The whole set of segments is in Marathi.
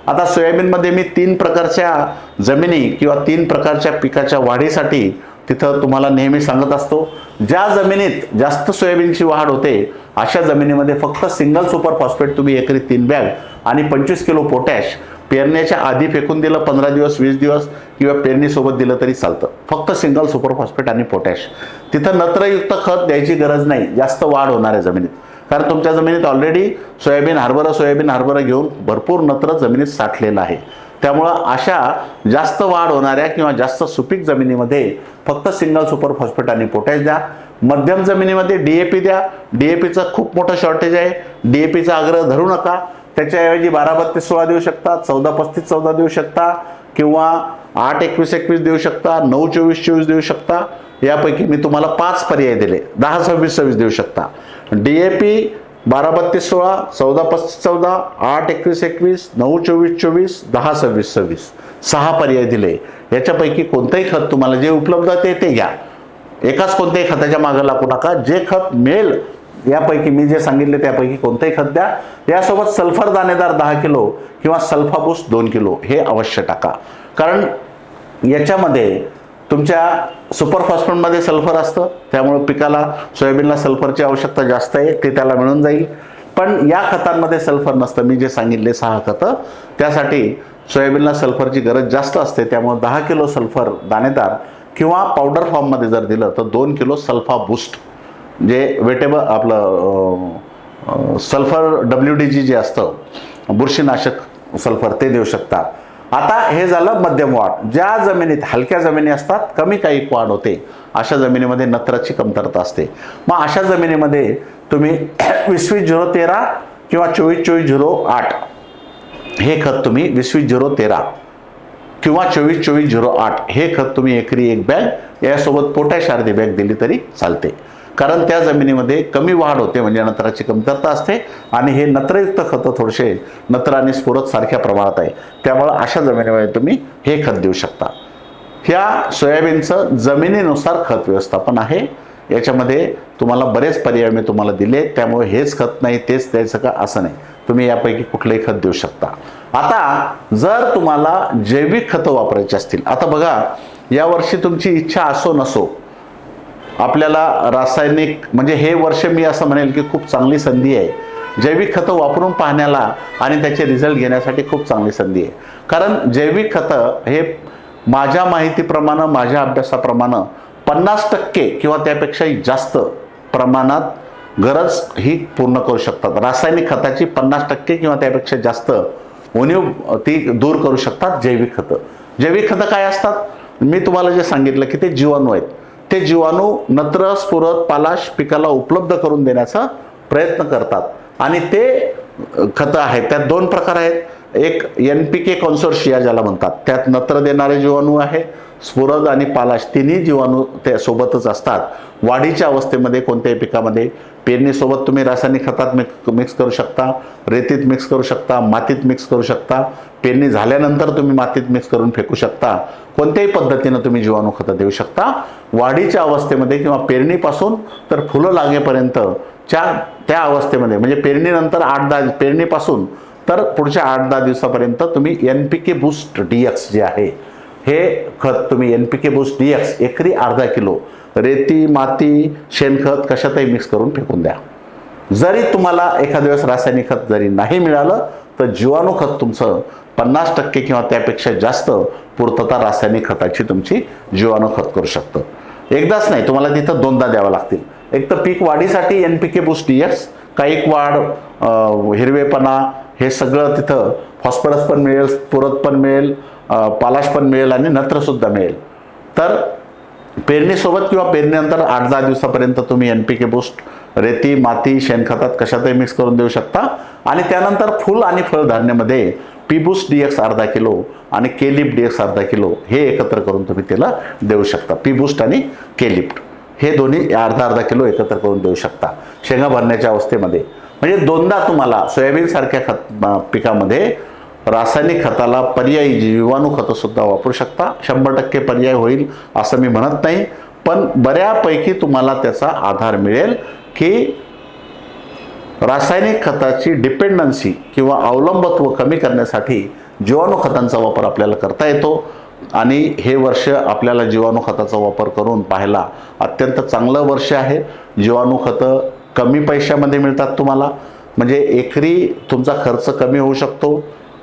आता सोयाबीनमध्ये मी 3 प्रकारच्या जमिनी किंवा 3 प्रकारच्या पिकाच्या वाढीसाठी तिथं तुम्हाला नेहमी सांगत असतो. ज्या जमिनीत जास्त सोयाबीनची वाढ होते अशा जमिनीमध्ये फक्त सिंगल सुपर फॉस्फेट तुम्ही एकरी 3 बॅग आणि 25 किलो पोटॅश पेरण्याच्या आधी फेकून दिलं 15 दिवस 20 दिवस किंवा पेरणीसोबत दिलं तरी चालतं. फक्त सिंगल सुपर फॉस्फेट आणि पोटॅश. तिथं नत्रयुक्त खत द्यायची गरज नाही जास्त वाढ होणाऱ्या जमिनीत, कारण तुमच्या जमिनीत ऑलरेडी सोयाबीन हरभरा घेऊन भरपूर नत्र जमिनीत साठलेलं आहे. त्यामुळं अशा जास्त वाढ होणाऱ्या किंवा जास्त सुपीक जमिनीमध्ये फक्त सिंगल सुपर फॉस्फेट आणि पोटॅश द्या. मध्यम जमिनीमध्ये DAP द्या. DAPचं खूप मोठं शॉर्टेज आहे. DAPचा आग्रह धरू नका. त्याच्याऐवजी 12-32-16 देऊ शकता, 14-35-14 देऊ शकता किंवा 8-21-21 देऊ शकता, 9-24-24 देऊ शकता. यापैकी मी तुम्हाला 5 पर्याय दिले. 10-26-26 देऊ शकता. DAP 12-32-16, 14-35-14, 8-21-21, 9-24-24, 10-26-26 6 पर्याय दिले. याच्यापैकी कोणतंही खत तुम्हाला जे उपलब्ध आहे ते घ्या. एकाच कोणत्याही खताच्या मागे लागू नका. जे खत मिळेल यापैकी मी जे सांगितले त्यापैकी कोणतेही खत द्या. यासोबत सल्फर दाणेदार 10 किलो किंवा सल्फाबूस्ट 2 किलो हे अवश्य टाका. कारण याच्यामध्ये तुमच्या सुपर फॉस्फेटमध्ये सल्फर असतं, त्यामुळे पिकाला सोयाबीनला सल्फरची आवश्यकता जास्त आहे, ते त्याला मिळून जाईल. पण या खतांमध्ये सल्फर नसतं. मी जे सांगितले 6 खतं त्यासाठी सोयाबीनला सल्फरची गरज जास्त असते. त्यामुळे 10 किलो सल्फर दाणेदार किंवा पावडर फॉर्ममध्ये जर दिलं तर 2 किलो सल्फा बूस्ट जे वेटेबल आपलं सल्फर WDG जे असतं बुरशीनाशक सल्फर ते देऊ शकता. आता हे झालं मध्यम वाढ. ज्या जमिनीत हलक्या जमिनी असतात, कमी काही वाढ होते, अशा जमिनीमध्ये नत्राची कमतरता असते. मग अशा जमिनीमध्ये तुम्ही 20-20-0-13 किंवा 24-24-08 हे खत तुम्ही 20-20-0-13 किंवा 24-24-08 हे खत तुम्ही एकरी 1 बॅग यासोबत पोटॅश अर्धी बॅग दिली तरी चालते. कारण त्या जमिनीमध्ये कमी वाढ होते, म्हणजे नत्राची कमतरता असते आणि हे नत्रयुक्त खतं थोडेसे नत्र आणि स्फुरद सारख्या प्रमाणात आहे. त्यामुळे अशा जमिनीमध्ये तुम्ही हे खत देऊ शकता. ह्या सोयाबीनचं जमिनीनुसार खत व्यवस्थापन आहे. याच्यामध्ये तुम्हाला बरेच पर्याय मी तुम्हाला दिले. त्यामुळे हेच खत नाही तेच द्यायचं का असं नाही, तुम्ही यापैकी कुठलंही खत देऊ शकता. आता जर तुम्हाला जैविक खतं वापरायची असतील, आता बघा यावर्षी तुमची इच्छा असो नसो आपल्याला रासायनिक, म्हणजे हे वर्ष मी असं म्हणेल की खूप चांगली संधी आहे. जैविक खतं वापरून पाहण्याला आणि त्याचे रिझल्ट घेण्यासाठी खूप चांगली संधी आहे. कारण जैविक खतं हे माझ्या माहितीप्रमाणे, माझ्या अभ्यासाप्रमाणे 50% किंवा त्यापेक्षाही जास्त प्रमाणात गरज ही पूर्ण करू शकतात. रासायनिक खताची 50% किंवा त्यापेक्षा जास्त उणीव ती दूर करू शकतात जैविक खतं. जैविक खतं काय असतात? मी तुम्हाला जे सांगितलं की ते जीवाणू आहेत. ते जीवाणू नत्र, स्फुरद, पालाश पिकाला उपलब्ध करून देण्याचा प्रयत्न करतात आणि ते खतं आहेत. त्यात 2 प्रकार आहेत. एक NPK कॉन्सोर्शिया ज्याला म्हणतात, त्यात नत्र देणारे जीवाणू आहे, स्फुरद आणि पालाश तिन्ही जीवाणू त्या सोबतच असतात. वाढीच्या अवस्थेमध्ये कोणत्याही पिकामध्ये पेरणीसोबत तुम्ही रासायनिक खतात मिक्स करू शकता, रेतीत मिक्स करू शकता, मातीत मिक्स करू शकता, पेरणी झाल्यानंतर तुम्ही मातीत मिक्स करून फेकू शकता. कोणत्याही पद्धतीनं तुम्ही जीवाणू खतं देऊ शकता. वाढीच्या अवस्थेमध्ये किंवा पेरणीपासून तर फुलं लागेपर्यंत त्या अवस्थेमध्ये, म्हणजे पेरणीनंतर 8-10 पेरणीपासून तर पुढच्या 8-10 दिवसापर्यंत तुम्ही NPK बूस्ट DX जे आहे हे खत तुम्ही NPK बूस्ट DX एकरी अर्धा किलो रेती, माती, शेणखत कशातही मिक्स करून फेकून द्या. जरी तुम्हाला एखाद्या वेळेस रासायनिक खत जरी नाही मिळालं तर जीवाणू खत तुमचं 50% किंवा त्यापेक्षा जास्त पूर्तता रासायनिक खताची तुमची जीवाणू खत करू शकतं. एकदाच नाही, तुम्हाला तिथं 2दा द्यावं लागतील. एक तर पीक वाढीसाठी NPK बूस्ट DX, कायिक वाढ, हिरवेपणा हे सगळं तिथं फॉस्फरस पण मिळेल, स्फुरद पण मिळेल, पालाश पण मिळेल आणि नत्रसुद्धा मिळेल. तर पेरणीसोबत किंवा पेरणीनंतर 8-10 दिवसापर्यंत तुम्ही NPK बूस्ट रेती, माती, शेणखतात कशातही मिक्स करून देऊ शकता. आणि त्यानंतर फुल आणि फळधान्यामध्ये पी बूस्ट DX अर्धा किलो आणि केलिफ्ट DX अर्धा किलो हे एकत्र करून तुम्ही त्याला देऊ शकता. पी बूस्ट आणि केलिफ्ट हे दोन्ही अर्धा किलो एकत्र करून देऊ शकता शेंगा भरण्याच्या अवस्थेमध्ये. म्हणजे 2दा तुम्हाला सोयाबीन सारख्या पिकामध्ये रासायनिक खताला पर्यायी जीवाणू खतं सुद्धा वापरू शकता. 100% पर्याय होईल असं मी म्हणत नाही, पण बऱ्यापैकी तुम्हाला त्याचा आधार मिळेल की रासायनिक खताची डिपेंडन्सी किंवा अवलंबत्व कमी करण्यासाठी जीवाणू खतांचा वापर आपल्याला करता येतो आणि हे वर्ष आपल्याला जीवाणू खताचा वापर करून पाहायला अत्यंत चांगलं वर्ष आहे. जीवाणू खतं कमी पैशामध्ये मिळतात तुम्हाला, म्हणजे एकरी तुमचा खर्च कमी होऊ शकतो.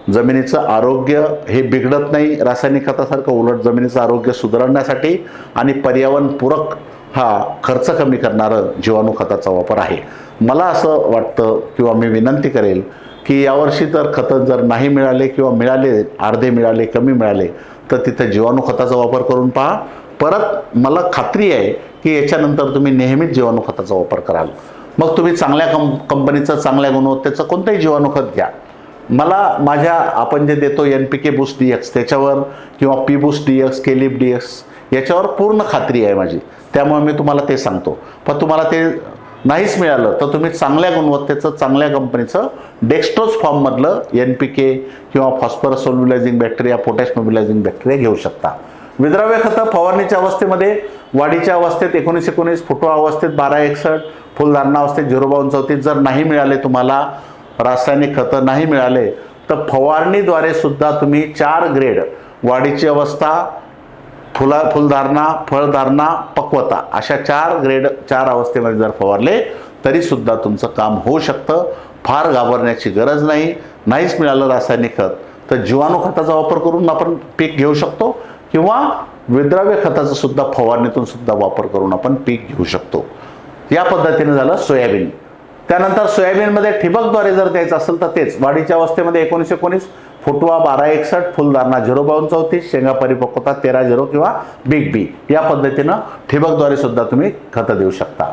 जमिनीचं आरोग्य हे बिघडत नाही रासायनिक खतासारखं, उलट जमिनीचं आरोग्य सुधारण्यासाठी आणि पर्यावरणपूरक हा खर्च कमी करणारं जीवाणू खताचा वापर आहे. मला असं वाटतं किंवा मी विनंती करेल की यावर्षी तर खतं जर नाही मिळाले किंवा मिळाले अर्धे मिळाले कमी मिळाले तर तिथं जीवाणू खताचा वापर करून पहा. परत मला खात्री आहे की याच्यानंतर तुम्ही नेहमीच जीवाणू खताचा वापर कराल. मग तुम्ही चांगल्या कंपनीचं चांगल्या गुणवत्तेचं कोणतंही जीवाणू खत घ्या. मला आपण जे देतो NPK बूस्ट DX त्याच्यावर किंवा P बूस्ट DX केलिप DX याच्यावर पूर्ण खात्री आहे माझी, त्यामुळे मी तुम्हाला ते सांगतो. पण तुम्हाला ते नाहीच मिळालं तर तुम्ही चांगल्या गुणवत्तेचं चांगल्या कंपनीचं डेक्स्ट्रोज फॉर्ममधलं NPK किंवा phosphorus solubilising bacteria, potash mobilising bacteria घेऊ शकता. विद्राव्य खतं फवारणीच्या अवस्थेमध्ये वाढीच्या अवस्थेत 19-19, फुटवा अवस्थेत 12-61, फुलधारणा अवस्थेत 0-32-34 जर नाही मिळाले तुम्हाला रासायनिक खतं नाही मिळाले तर फवारणीद्वारे सुद्धा तुम्ही 4 ग्रेड वाढीची अवस्था, फुलधारणा, फळधारणा, पक्वता अशा 4 ग्रेड 4 अवस्थेमध्ये जर फवारले तरी सुद्धा तुमचं काम होऊ शकतं. फार घाबरण्याची गरज नाही. नाहीच मिळालं रासायनिक खत तर जीवाणू खताचा वापर करून आपण पीक घेऊ शकतो किंवा विद्राव्य खताचा सुद्धा फवारणीतून सुद्धा वापर करून आपण पीक घेऊ शकतो. या पद्धतीने झालं सोयाबीन. त्यानंतर सोयाबीनमध्ये ठिबकद्वारे जर द्यायचं असेल तर तेच वाढीच्या अवस्थेमध्ये 19-19, फुटवा 12-61, फुलधारणा 0-32-34, शेंगा परिपक्वता 13-0 किंवा बिग बी या पद्धतीनं ठिबकद्वारे सुद्धा तुम्ही खतं देऊ शकता.